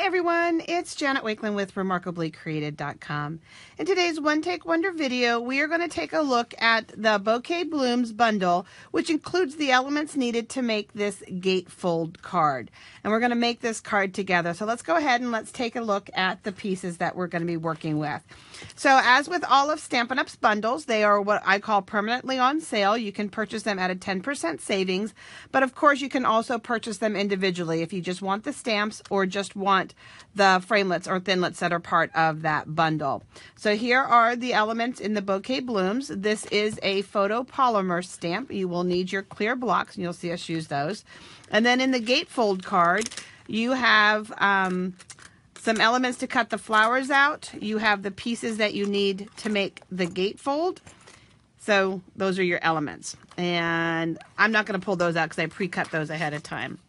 Hi everyone, it's Janet Wakeland with RemarkablyCreated.com. In today's One Take Wonder video, we are going to take a look at the Bouquet Blooms Bundle, which includes the elements needed to make this Gatefold card. And we're going to make this card together. So let's go ahead and let's take a look at the pieces that we're going to be working with. So as with all of Stampin' Up's bundles, they are what I call permanently on sale. You can purchase them at a 10% savings, but of course you can also purchase them individually if you just want the stamps or just want the framelits or thinlits that are part of that bundle. So here are the elements in the Bouquet Blooms. This is a photopolymer stamp. You will need your clear blocks, and you'll see us use those. And then in the Gatefold card, you have some elements to cut the flowers out. You have the pieces that you need to make the gatefold. So those are your elements. And I'm not going to pull those out because I pre-cut those ahead of time.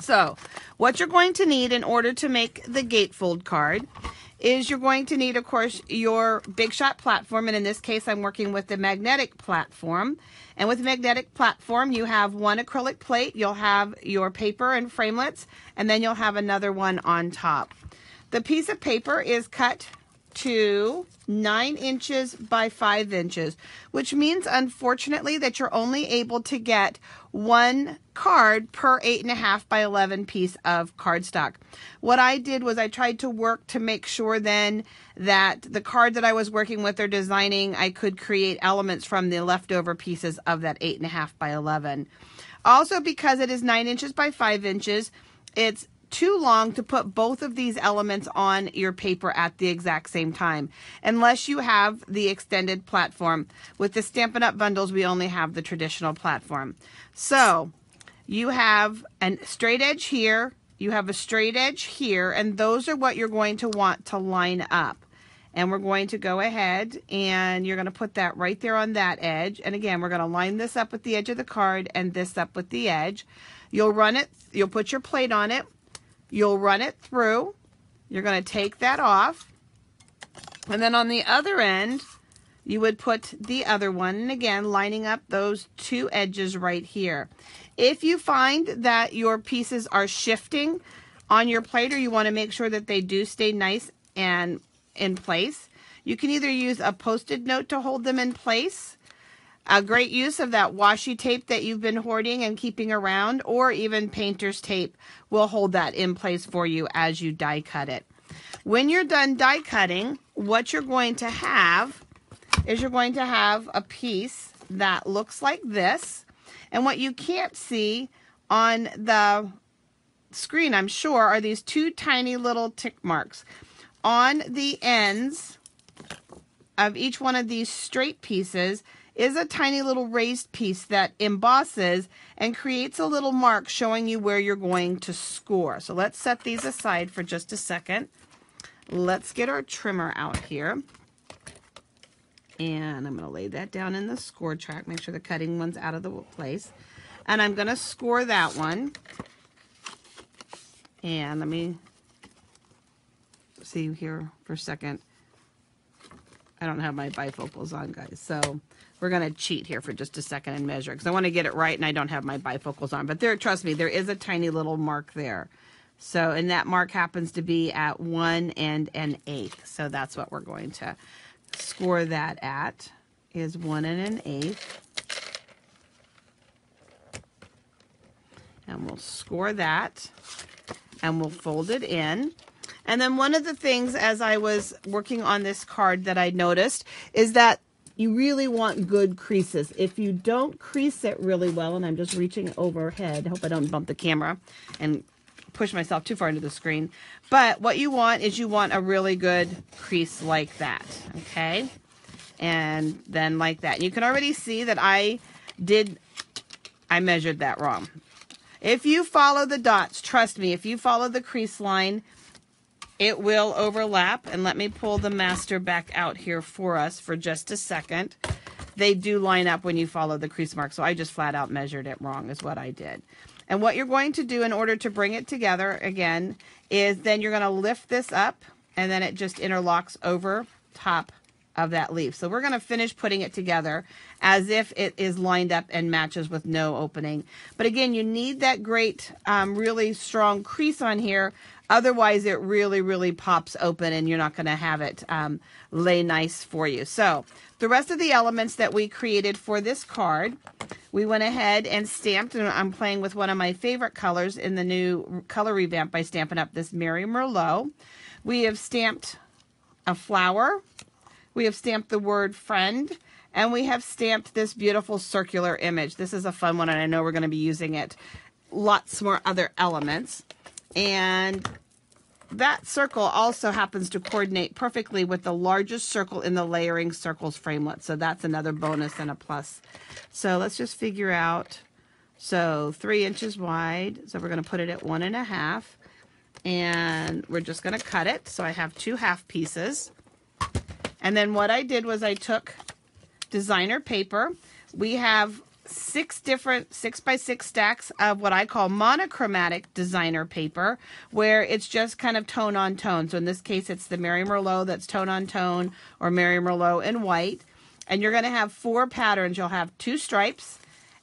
So what you're going to need in order to make the gatefold card is you're going to need, of course, your Big Shot platform. And in this case, I'm working with the magnetic platform. And with the magnetic platform, you have one acrylic plate, you'll have your paper and framelits, and then you'll have another one on top. The piece of paper is cut to 9 inches by 5 inches, which means, unfortunately, that you're only able to get one card per 8.5 by 11 piece of cardstock. What I did was I tried to work to make sure then that the card that I was working with or designing, I could create elements from the leftover pieces of that 8.5 by 11. Also, because it is 9 inches by 5 inches, it's too long to put both of these elements on your paper at the exact same time, unless you have the extended platform. With the Stampin' Up bundles, we only have the traditional platform. So you have a straight edge here, you have a straight edge here, and those are what you're going to want to line up. And we're going to go ahead and you're going to put that right there on that edge. And again, we're going to line this up with the edge of the card and this up with the edge. You'll run it, you'll put your plate on it, you'll run it through, you're going to take that off, and then on the other end, you would put the other one, and again, lining up those two edges right here. If you find that your pieces are shifting on your plate, or you want to make sure that they do stay nice and in place, you can either use a Post-it note to hold them in place, a great use of that washi tape that you've been hoarding and keeping around, or even painter's tape will hold that in place for you as you die cut it. When you're done die cutting, what you're going to have is you're going to have a piece that looks like this. And what you can't see on the screen, I'm sure, are these two tiny little tick marks. On the ends of each one of these straight pieces is a tiny little raised piece that embosses and creates a little mark showing you where you're going to score. So let's set these aside for just a second. Let's get our trimmer out here. And I'm going to lay that down in the score track, make sure the cutting one's out of the place. And I'm going to score that one. And let me see here for a second. I don't have my bifocals on, guys, so we're going to cheat here for just a second and measure because I want to get it right and I don't have my bifocals on. But there, trust me, there is a tiny little mark there. So, and that mark happens to be at 1 1/8. So that's what we're going to score that at, is 1 1/8. And we'll score that and we'll fold it in. And then one of the things as I was working on this card that I noticed is that you really want good creases. If you don't crease it really well, and I'm just reaching overhead, hope I don't bump the camera and push myself too far into the screen. But what you want is you want a really good crease like that, okay? And then like that. You can already see that I measured that wrong. If you follow the dots, trust me, if you follow the crease line, it will overlap. And let me pull the master back out here for us for just a second. They do line up when you follow the crease mark. So I just flat out measured it wrong is what I did. And what you're going to do in order to bring it together again is then you're going to lift this up and then it just interlocks over top of that leaf. So we're going to finish putting it together as if it is lined up and matches with no opening. But again, you need that great, really strong crease on here. Otherwise, it really, really pops open and you're not going to have it lay nice for you. So the rest of the elements that we created for this card, we went ahead and stamped, and I'm playing with one of my favorite colors in the new color revamp by Stampin' Up, this Mary Merlot. We have stamped a flower. We have stamped the word friend. And we have stamped this beautiful circular image. This is a fun one, and I know we're going to be using it. Lots more other elements. And that circle also happens to coordinate perfectly with the largest circle in the layering circles framelit. So that's another bonus and a plus. So let's just figure out. So 3 inches wide. So we're going to put it at 1.5. And we're just going to cut it. So I have 2 half pieces. And then what I did was I took designer paper. We have 6 different 6x6 stacks of what I call monochromatic designer paper, where it's just kind of tone on tone. So in this case, it's the Mary Merlot that's tone on tone, or Mary Merlot in white. And you're going to have 4 patterns. You'll have 2 stripes,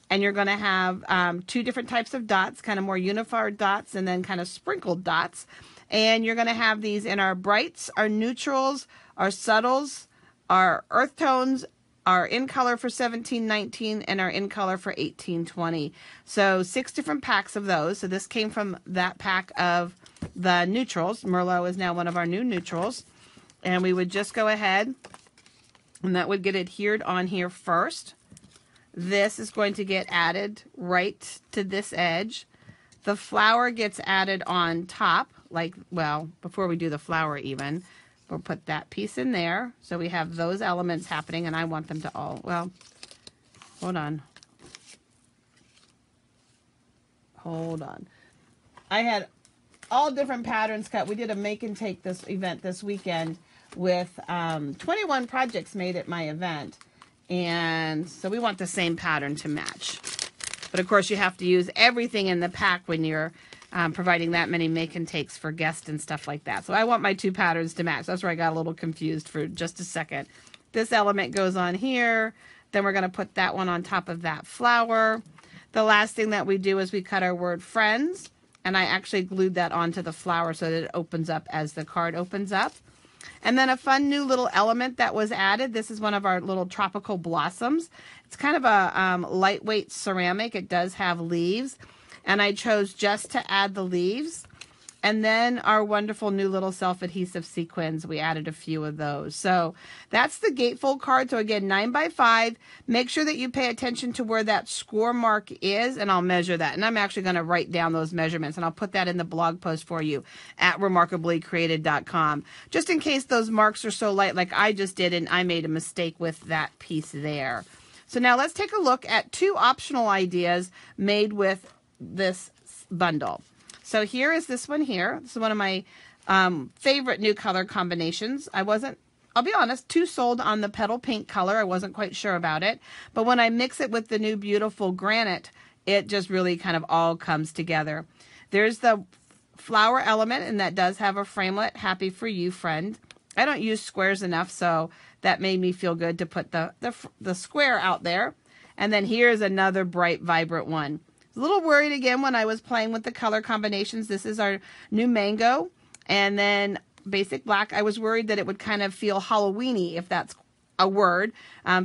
and you're going to have 2 different types of dots, kind of more unified dots, and then kind of sprinkled dots. And you're going to have these in our brights, our neutrals, our subtles, our earth tones, our in color for 1719, and our in color for 1820. So 6 different packs of those. So this came from that pack of the neutrals. Merlot is now one of our new neutrals. And we would just go ahead, and that would get adhered on here first. This is going to get added right to this edge. The flower gets added on top, like, well, before we do the flower even. We'll put that piece in there. So we have those elements happening, and I want them to all, well, hold on. Hold on. I had all different patterns cut. We did a make and take this event this weekend with 21 projects made at my event. And so we want the same pattern to match. But of course you have to use everything in the pack when you're providing that many make and takes for guests and stuff like that. So I want my 2 patterns to match. That's where I got a little confused for just a second. This element goes on here. Then we're going to put that one on top of that flower. The last thing that we do is we cut our word friends. And I actually glued that onto the flower so that it opens up as the card opens up. And then a fun new little element that was added. This is one of our little tropical blossoms. It's kind of a lightweight ceramic. It does have leaves. And I chose just to add the leaves. And then our wonderful new little self-adhesive sequins, we added a few of those. So that's the Gatefold card. So again, 9x5. Make sure that you pay attention to where that score mark is, and I'll measure that. And I'm actually going to write down those measurements, and I'll put that in the blog post for you at remarkablycreated.com. Just in case those marks are so light like I just did, and I made a mistake with that piece there. So now let's take a look at 2 optional ideas made with this bundle. So here is this one here. This is one of my favorite new color combinations. I wasn't, I'll be honest, too sold on the petal pink color. I wasn't quite sure about it. But when I mix it with the new beautiful granite, it just really kind of all comes together. There's the flower element, and that does have a framelit. Happy for you, friend. I don't use squares enough, so that made me feel good to put the square out there. And then here's another bright, vibrant one. A little worried again when I was playing with the color combinations. This is our new mango, and then basic black. I was worried that it would kind of feel Halloween-y, if that's a word,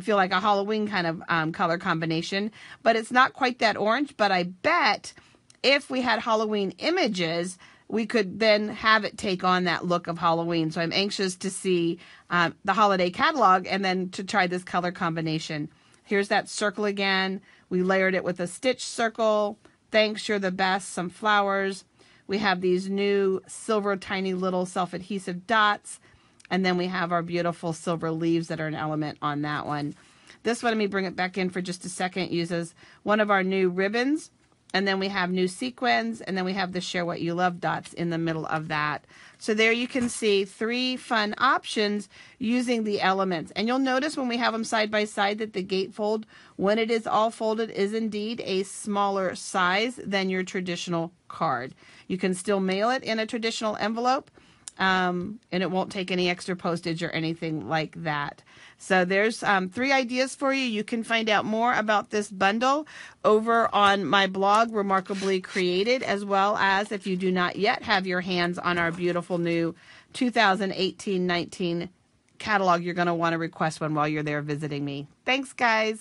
feel like a Halloween kind of color combination, but it's not quite that orange. But I bet if we had Halloween images, we could then have it take on that look of Halloween. So I'm anxious to see the holiday catalog and then to try this color combination. Here's that circle again. We layered it with a stitch circle. Thanks, you're the best. Some flowers. We have these new silver tiny little self-adhesive dots. And then we have our beautiful silver leaves that are an element on that one. This one, let me bring it back in for just a second, uses one of our new ribbons. And then we have new sequins. And then we have the Share What You Love dots in the middle of that. So there you can see 3 fun options using the elements. And you'll notice when we have them side by side that the Gatefold, when it is all folded, is indeed a smaller size than your traditional card. You can still mail it in a traditional envelope, and it won't take any extra postage or anything like that. So there's 3 ideas for you. You can find out more about this bundle over on my blog, Remarkably Created, as well as if you do not yet have your hands on our beautiful new 2018-19 catalog, you're going to want to request one while you're there visiting me. Thanks, guys.